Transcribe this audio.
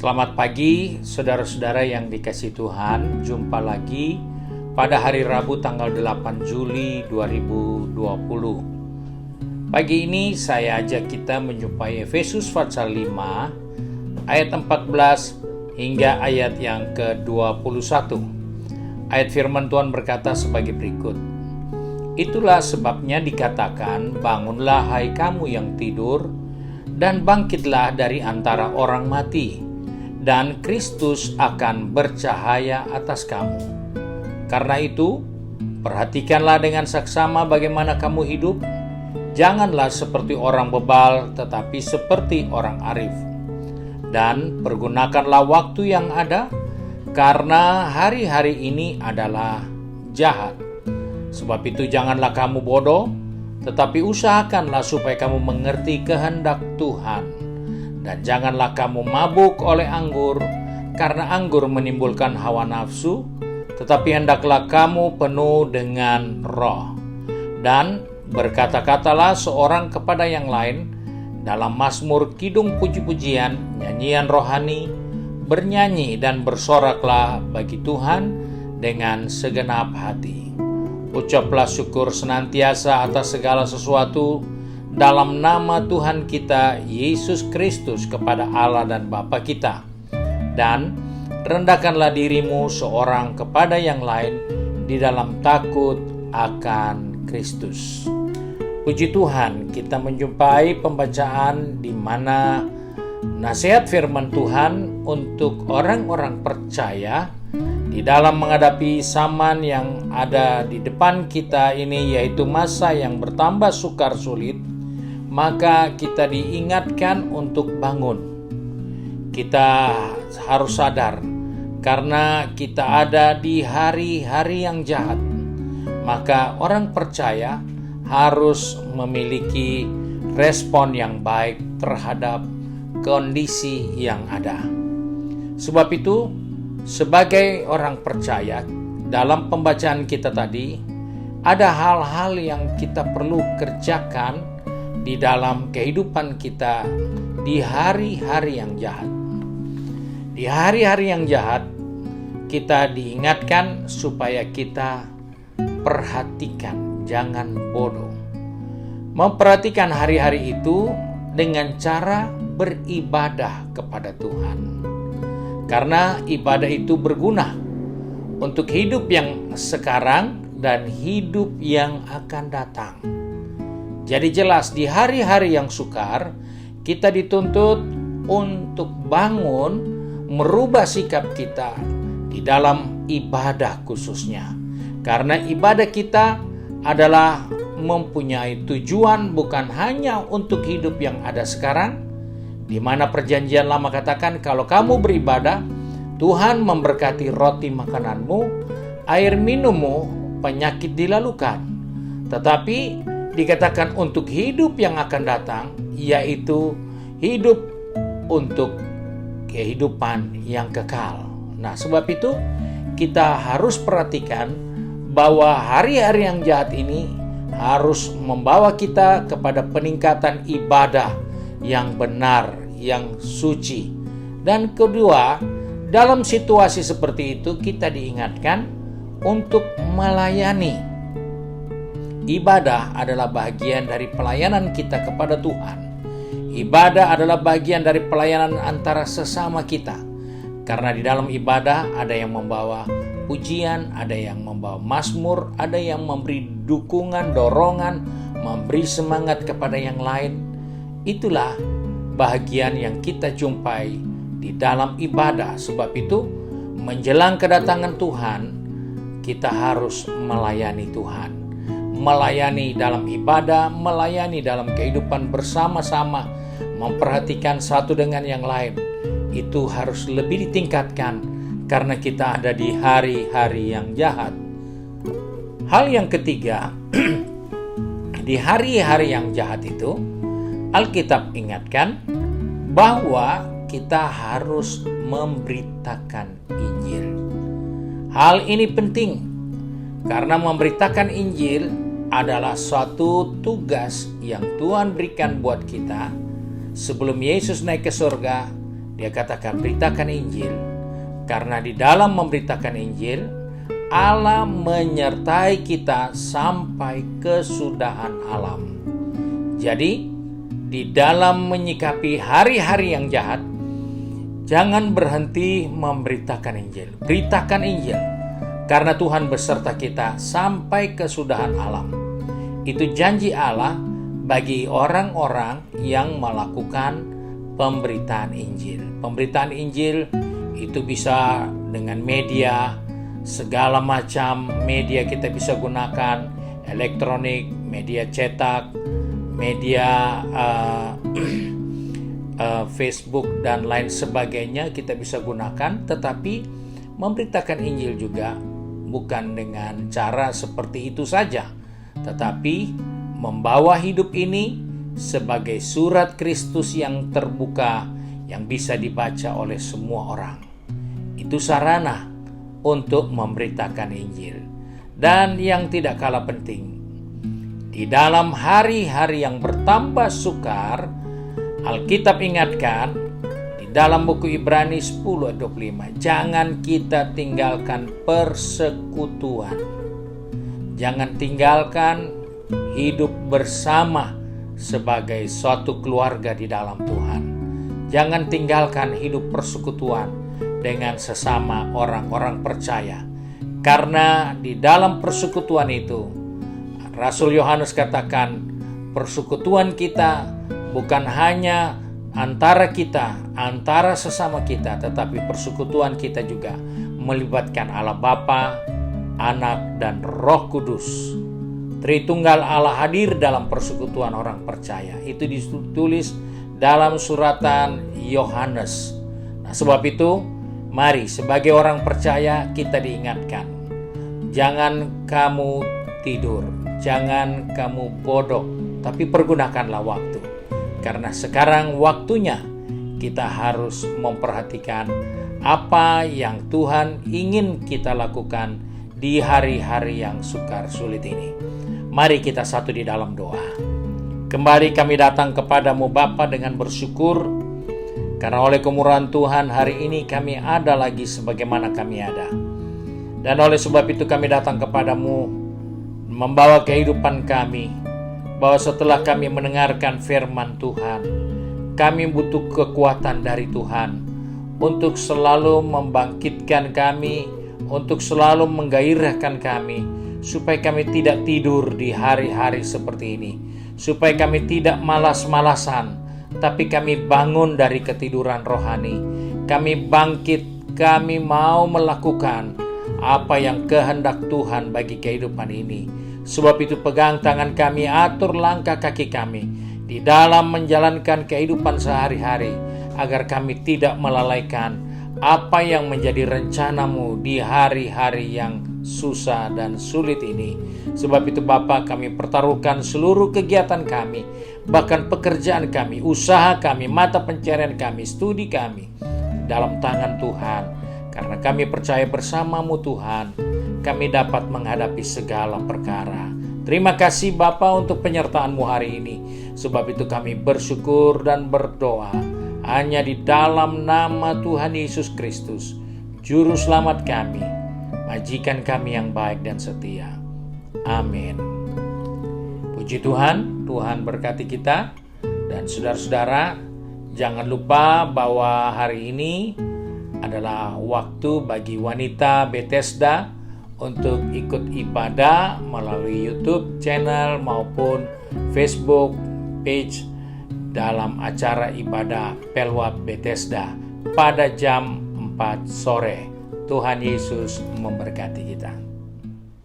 Selamat pagi saudara-saudara yang dikasihi Tuhan. Jumpa lagi pada hari Rabu tanggal 8 Juli 2020. Pagi ini saya ajak kita menjumpai Efesus pasal 5 ayat 14 hingga ayat yang ke-21. Ayat firman Tuhan berkata sebagai berikut. Itulah sebabnya dikatakan, bangunlah hai kamu yang tidur, dan bangkitlah dari antara orang mati, dan Kristus akan bercahaya atas kamu. Karena itu, perhatikanlah dengan saksama bagaimana kamu hidup. Janganlah seperti orang bebal, tetapi seperti orang arif. Dan pergunakanlah waktu yang ada, karena hari-hari ini adalah jahat. Sebab itu janganlah kamu bodoh, tetapi usahakanlah supaya kamu mengerti kehendak Tuhan. Dan janganlah kamu mabuk oleh anggur, karena anggur menimbulkan hawa nafsu, tetapi hendaklah kamu penuh dengan roh. Dan berkata-katalah seorang kepada yang lain, dalam mazmur, kidung puji-pujian, nyanyian rohani, bernyanyi dan bersoraklah bagi Tuhan dengan segenap hati. Ucaplah syukur senantiasa atas segala sesuatu dalam nama Tuhan kita Yesus Kristus kepada Allah dan Bapa kita. Dan rendahkanlah dirimu seorang kepada yang lain di dalam takut akan Kristus. Puji Tuhan, kita menjumpai pembacaan di mana nasihat firman Tuhan untuk orang-orang percaya di dalam menghadapi zaman yang ada di depan kita ini, yaitu masa yang bertambah sukar sulit. Maka kita diingatkan untuk bangun. Kita harus sadar karena kita ada di hari-hari yang jahat. Maka orang percaya harus memiliki respon yang baik terhadap kondisi yang ada. Sebab itu, sebagai orang percaya, dalam pembacaan kita tadi, ada hal-hal yang kita perlu kerjakan di dalam kehidupan kita di hari-hari yang jahat. Di hari-hari yang jahat, kita diingatkan supaya kita perhatikan, jangan bodoh. Memperhatikan hari-hari itu dengan cara beribadah kepada Tuhan. Karena ibadah itu berguna untuk hidup yang sekarang dan hidup yang akan datang. Jadi jelas di hari-hari yang sukar, kita dituntut untuk bangun, merubah sikap kita di dalam ibadah khususnya. Karena ibadah kita adalah mempunyai tujuan bukan hanya untuk hidup yang ada sekarang, di mana perjanjian lama katakan kalau kamu beribadah, Tuhan memberkati roti makananmu, air minummu, penyakit dilalukan. Tetapi dikatakan untuk hidup yang akan datang, yaitu hidup untuk kehidupan yang kekal. Nah, sebab itu kita harus perhatikan bahwa hari-hari yang jahat ini harus membawa kita kepada peningkatan ibadah yang benar, yang suci. Dan kedua, dalam situasi seperti itu kita diingatkan untuk melayani. Ibadah adalah bagian dari pelayanan kita kepada Tuhan. Ibadah adalah bagian dari pelayanan antara sesama kita. Karena di dalam ibadah ada yang membawa pujian, ada yang membawa mazmur, ada yang memberi dukungan, dorongan, memberi semangat kepada yang lain. Itulah bahagian yang kita jumpai di dalam ibadah. Sebab itu, menjelang kedatangan Tuhan, kita harus melayani Tuhan. Melayani dalam ibadah, melayani dalam kehidupan bersama-sama, memperhatikan satu dengan yang lain. Itu harus lebih ditingkatkan karena kita ada di hari-hari yang jahat. Hal yang ketiga, di hari-hari yang jahat itu, Alkitab ingatkan bahwa kita harus memberitakan Injil. Hal ini penting karena memberitakan Injil adalah suatu tugas yang Tuhan berikan buat kita sebelum Yesus naik ke surga. Dia katakan beritakan Injil, karena di dalam memberitakan Injil, Allah menyertai kita sampai kesudahan alam. Jadi, di dalam menyikapi hari-hari yang jahat, jangan berhenti memberitakan Injil. Beritakan Injil, karena Tuhan beserta kita sampai kesudahan alam. Itu janji Allah bagi orang-orang yang melakukan pemberitaan Injil. Pemberitaan Injil itu bisa dengan media, segala macam media kita bisa gunakan, elektronik, media cetak, media Facebook dan lain sebagainya kita bisa gunakan. Tetapi memberitakan Injil juga bukan dengan cara seperti itu saja, tetapi membawa hidup ini sebagai surat Kristus yang terbuka yang bisa dibaca oleh semua orang. Itu sarana untuk memberitakan Injil. Dan yang tidak kalah penting, di dalam hari-hari yang bertambah sukar, Alkitab ingatkan di dalam buku Ibrani 10:25, jangan kita tinggalkan persekutuan. Jangan tinggalkan hidup bersama sebagai suatu keluarga di dalam Tuhan. Jangan tinggalkan hidup persekutuan dengan sesama orang-orang percaya. Karena di dalam persekutuan itu, Rasul Yohanes katakan, persekutuan kita bukan hanya antara kita, antara sesama kita, tetapi persekutuan kita juga melibatkan Allah Bapa, Anak, dan Roh Kudus. Tritunggal Allah hadir dalam persekutuan orang percaya. Itu ditulis dalam suratan Yohanes. Nah, sebab itu, mari sebagai orang percaya kita diingatkan, jangan kamu tidur, jangan kamu bodoh, tapi pergunakanlah waktu. Karena sekarang waktunya kita harus memperhatikan apa yang Tuhan ingin kita lakukan di hari-hari yang sukar sulit ini. Mari kita satu di dalam doa. Kembali kami datang kepadamu Bapa dengan bersyukur, karena oleh kemurahan Tuhan hari ini kami ada lagi sebagaimana kami ada. Dan oleh sebab itu kami datang kepadamu membawa kehidupan kami, bahwa setelah kami mendengarkan firman Tuhan, kami butuh kekuatan dari Tuhan untuk selalu membangkitkan kami, untuk selalu menggairahkan kami, supaya kami tidak tidur di hari-hari seperti ini, supaya kami tidak malas-malasan, tapi kami bangun dari ketiduran rohani. Kami bangkit, kami mau melakukan apa yang kehendak Tuhan bagi kehidupan ini. Sebab itu pegang tangan kami, atur langkah kaki kami di dalam menjalankan kehidupan sehari-hari, agar kami tidak melalaikan apa yang menjadi rencanamu di hari-hari yang susah dan sulit ini. Sebab itu Bapa, kami pertaruhkan seluruh kegiatan kami, bahkan pekerjaan kami, usaha kami, mata pencarian kami, studi kami dalam tangan Tuhan. Karena kami percaya bersamamu Tuhan, kami dapat menghadapi segala perkara. Terima kasih Bapa untuk penyertaan-Mu hari ini. Sebab itu kami bersyukur dan berdoa hanya di dalam nama Tuhan Yesus Kristus, Juru Selamat kami, Majikan kami yang baik dan setia. Amin. Puji Tuhan, Tuhan berkati kita. Dan saudara-saudara, jangan lupa bahwa hari ini adalah waktu bagi wanita Bethesda untuk ikut ibadah melalui YouTube channel maupun Facebook page dalam acara ibadah Pelwab Bethesda pada jam 4 sore. Tuhan Yesus memberkati kita.